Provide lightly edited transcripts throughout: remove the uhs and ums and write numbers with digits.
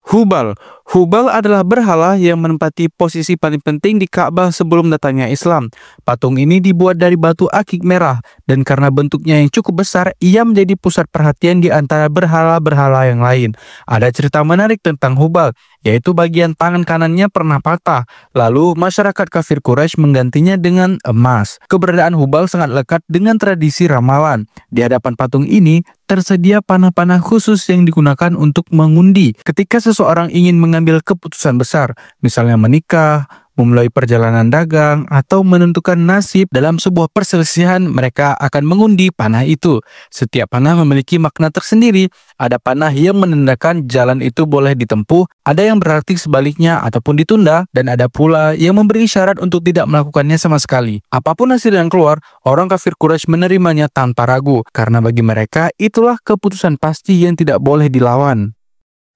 Hubal. Hubal adalah berhala yang menempati posisi paling penting di Ka'bah sebelum datangnya Islam. Patung ini dibuat dari batu akik merah, dan karena bentuknya yang cukup besar, ia menjadi pusat perhatian di antara berhala-berhala yang lain. Ada cerita menarik tentang Hubal, yaitu bagian tangan kanannya pernah patah. Lalu, masyarakat kafir Quraisy menggantinya dengan emas. Keberadaan Hubal sangat lekat dengan tradisi ramalan. Di hadapan patung ini, tersedia panah-panah khusus yang digunakan untuk mengundi ketika seseorang ingin mengambil keputusan besar, misalnya menikah, memulai perjalanan dagang, atau menentukan nasib dalam sebuah perselisihan. Mereka akan mengundi panah itu. Setiap panah memiliki makna tersendiri. Ada panah yang menandakan jalan itu boleh ditempuh, ada yang berarti sebaliknya ataupun ditunda, dan ada pula yang memberi syarat untuk tidak melakukannya sama sekali. Apapun hasil yang keluar, orang kafir Quraisy menerimanya tanpa ragu, karena bagi mereka itulah keputusan pasti yang tidak boleh dilawan.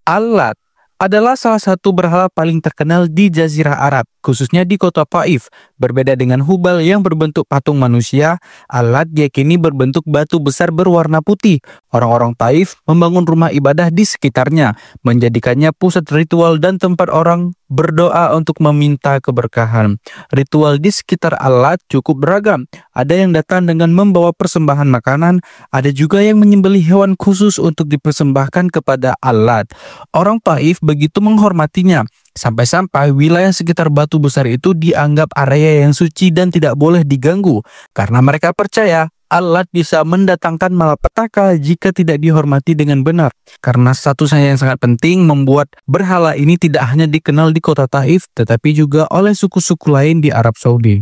Al-Lat adalah salah satu berhala paling terkenal di Jazirah Arab, khususnya di kota Taif. Berbeda dengan Hubal yang berbentuk patung manusia, Al-Lat diyakini berbentuk batu besar berwarna putih. Orang-orang Taif membangun rumah ibadah di sekitarnya, menjadikannya pusat ritual dan tempat orang berdoa untuk meminta keberkahan. Ritual di sekitar Al-Lat cukup beragam. Ada yang datang dengan membawa persembahan makanan, ada juga yang menyembelih hewan khusus untuk dipersembahkan kepada Al-Lat. Orang Taif begitu menghormatinya, sampai-sampai wilayah sekitar batu besar itu dianggap area yang suci dan tidak boleh diganggu, karena mereka percaya Al-Lat bisa mendatangkan malapetaka jika tidak dihormati dengan benar. Karena statusnya yang sangat penting membuat berhala ini tidak hanya dikenal di kota Taif, tetapi juga oleh suku-suku lain di Arab Saudi.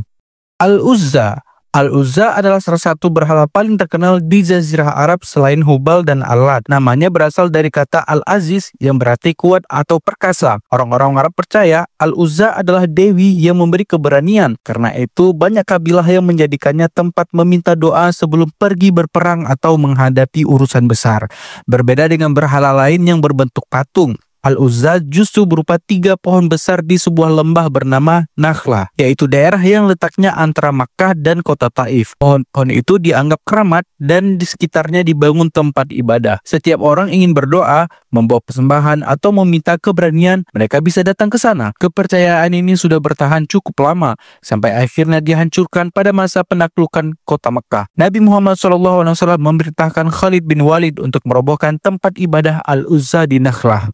Al-Uzza. Al-Uzza adalah salah satu berhala paling terkenal di Jazirah Arab selain Hubal dan Al-Lat. Namanya berasal dari kata Al-Aziz yang berarti kuat atau perkasa. Orang-orang Arab percaya Al-Uzza adalah dewi yang memberi keberanian. Karena itu banyak kabilah yang menjadikannya tempat meminta doa sebelum pergi berperang atau menghadapi urusan besar. Berbeda dengan berhala lain yang berbentuk patung, Al-Uzza justru berupa 3 pohon besar di sebuah lembah bernama Nakhlah, yaitu daerah yang letaknya antara Makkah dan kota Taif. Pohon-pohon itu dianggap keramat dan di sekitarnya dibangun tempat ibadah. Setiap orang ingin berdoa, membawa persembahan, atau meminta keberanian, mereka bisa datang ke sana. Kepercayaan ini sudah bertahan cukup lama, sampai akhirnya dihancurkan pada masa penaklukan kota Makkah. Nabi Muhammad SAW memerintahkan Khalid bin Walid untuk merobohkan tempat ibadah Al-Uzza di Nakhlah.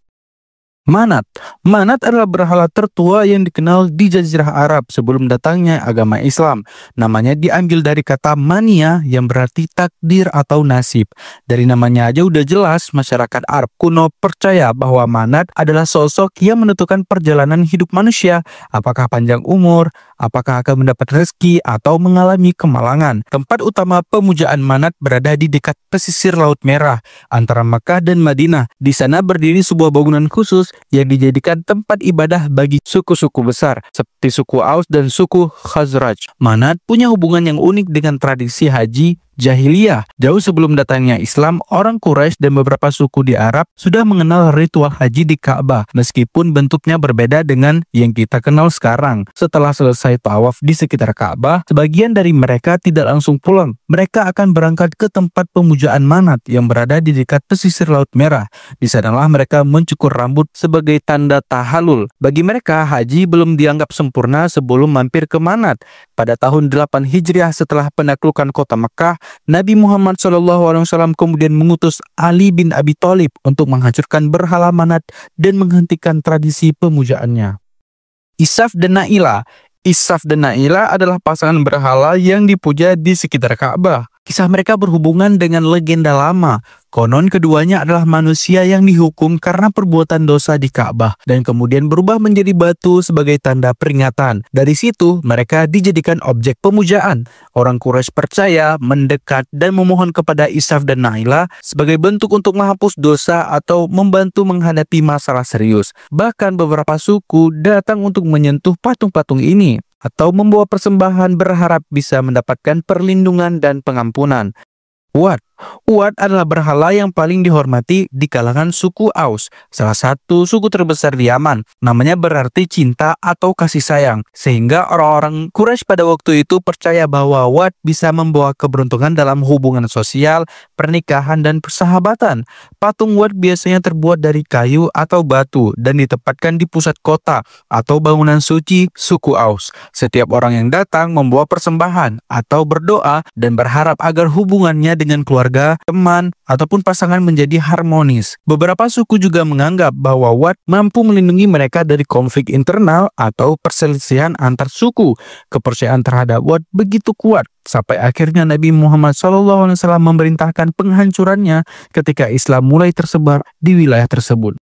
Manat. Manat adalah berhala tertua yang dikenal di Jazirah Arab sebelum datangnya agama Islam. Namanya diambil dari kata mania yang berarti takdir atau nasib. Dari namanya aja udah jelas masyarakat Arab kuno percaya bahwa Manat adalah sosok yang menentukan perjalanan hidup manusia. Apakah panjang umur, apakah akan mendapat rezeki, atau mengalami kemalangan. Tempat utama pemujaan Manat berada di dekat pesisir Laut Merah antara Makkah dan Madinah. Di sana berdiri sebuah bangunan khusus yang dijadikan tempat ibadah bagi suku-suku besar seperti suku Aus dan suku Khazraj. Manat punya hubungan yang unik dengan tradisi haji jahiliyah. Jauh sebelum datangnya Islam, orang Quraisy dan beberapa suku di Arab sudah mengenal ritual haji di Ka'bah, meskipun bentuknya berbeda dengan yang kita kenal sekarang. Setelah selesai tawaf di sekitar Ka'bah, sebagian dari mereka tidak langsung pulang. Mereka akan berangkat ke tempat pemujaan Manat yang berada di dekat pesisir Laut Merah. Di sanalah mereka mencukur rambut sebagai tanda tahalul. Bagi mereka, haji belum dianggap sempurna sebelum mampir ke Manat. Pada tahun 8 Hijriah setelah penaklukan kota Makkah, Nabi Muhammad SAW kemudian mengutus Ali bin Abi Thalib untuk menghancurkan berhala Manat dan menghentikan tradisi pemujaannya. Isaf dan Na'ilah. Isaf dan Na'ilah adalah pasangan berhala yang dipuja di sekitar Ka'bah. Kisah mereka berhubungan dengan legenda lama. Konon keduanya adalah manusia yang dihukum karena perbuatan dosa di Ka'bah dan kemudian berubah menjadi batu sebagai tanda peringatan. Dari situ mereka dijadikan objek pemujaan. Orang Quraisy percaya, mendekat dan memohon kepada Isaf dan Na'ilah sebagai bentuk untuk menghapus dosa atau membantu menghadapi masalah serius. Bahkan beberapa suku datang untuk menyentuh patung-patung ini atau membawa persembahan berharap bisa mendapatkan perlindungan dan pengampunan. Wat Wat adalah berhala yang paling dihormati di kalangan suku Aus, salah satu suku terbesar di Yaman. Namanya berarti cinta atau kasih sayang, sehingga orang-orang Quraisy pada waktu itu percaya bahwa Wat bisa membawa keberuntungan dalam hubungan sosial, pernikahan, dan persahabatan. Patung Wat biasanya terbuat dari kayu atau batu dan ditempatkan di pusat kota atau bangunan suci suku Aus. Setiap orang yang datang membawa persembahan atau berdoa dan berharap agar hubungannya dengan keluarga, teman, ataupun pasangan menjadi harmonis. Beberapa suku juga menganggap bahwa Wat mampu melindungi mereka dari konflik internal atau perselisihan antar suku. Kepercayaan terhadap Wat begitu kuat sampai akhirnya Nabi Muhammad SAW memerintahkan penghancurannya ketika Islam mulai tersebar di wilayah tersebut.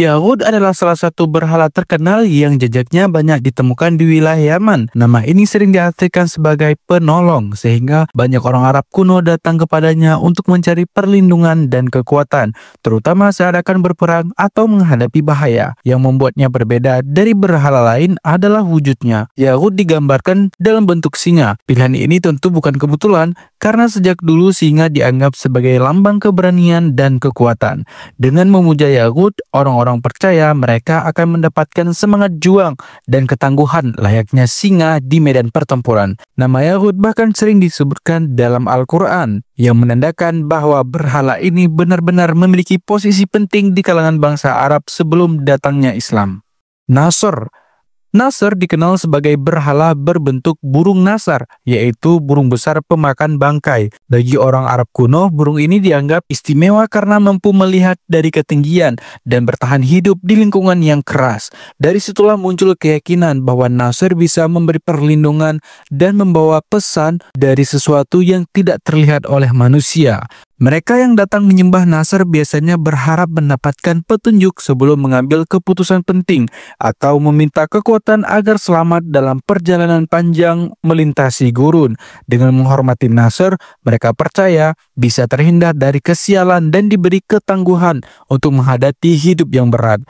Yahud adalah salah satu berhala terkenal yang jejaknya banyak ditemukan di wilayah Yaman. Nama ini sering diartikan sebagai penolong, sehingga banyak orang Arab kuno datang kepadanya untuk mencari perlindungan dan kekuatan, terutama saat akan berperang atau menghadapi bahaya. Yang membuatnya berbeda dari berhala lain adalah wujudnya. Yahud digambarkan dalam bentuk singa. Pilihan ini tentu bukan kebetulan, karena sejak dulu singa dianggap sebagai lambang keberanian dan kekuatan. Dengan memuja Yahud, orang-orang percaya mereka akan mendapatkan semangat juang dan ketangguhan layaknya singa di medan pertempuran. Nama Yahud bahkan sering disebutkan dalam Al-Quran, yang menandakan bahwa berhala ini benar-benar memiliki posisi penting di kalangan bangsa Arab sebelum datangnya Islam. Nasr dikenal sebagai berhala berbentuk burung nasar, yaitu burung besar pemakan bangkai. Bagi orang Arab kuno, burung ini dianggap istimewa karena mampu melihat dari ketinggian dan bertahan hidup di lingkungan yang keras. Dari situlah muncul keyakinan bahwa Nasr bisa memberi perlindungan dan membawa pesan dari sesuatu yang tidak terlihat oleh manusia. Mereka yang datang menyembah Nasr biasanya berharap mendapatkan petunjuk sebelum mengambil keputusan penting atau meminta kekuatan agar selamat dalam perjalanan panjang melintasi gurun. Dengan menghormati Nasr, mereka percaya bisa terhindar dari kesialan dan diberi ketangguhan untuk menghadapi hidup yang berat.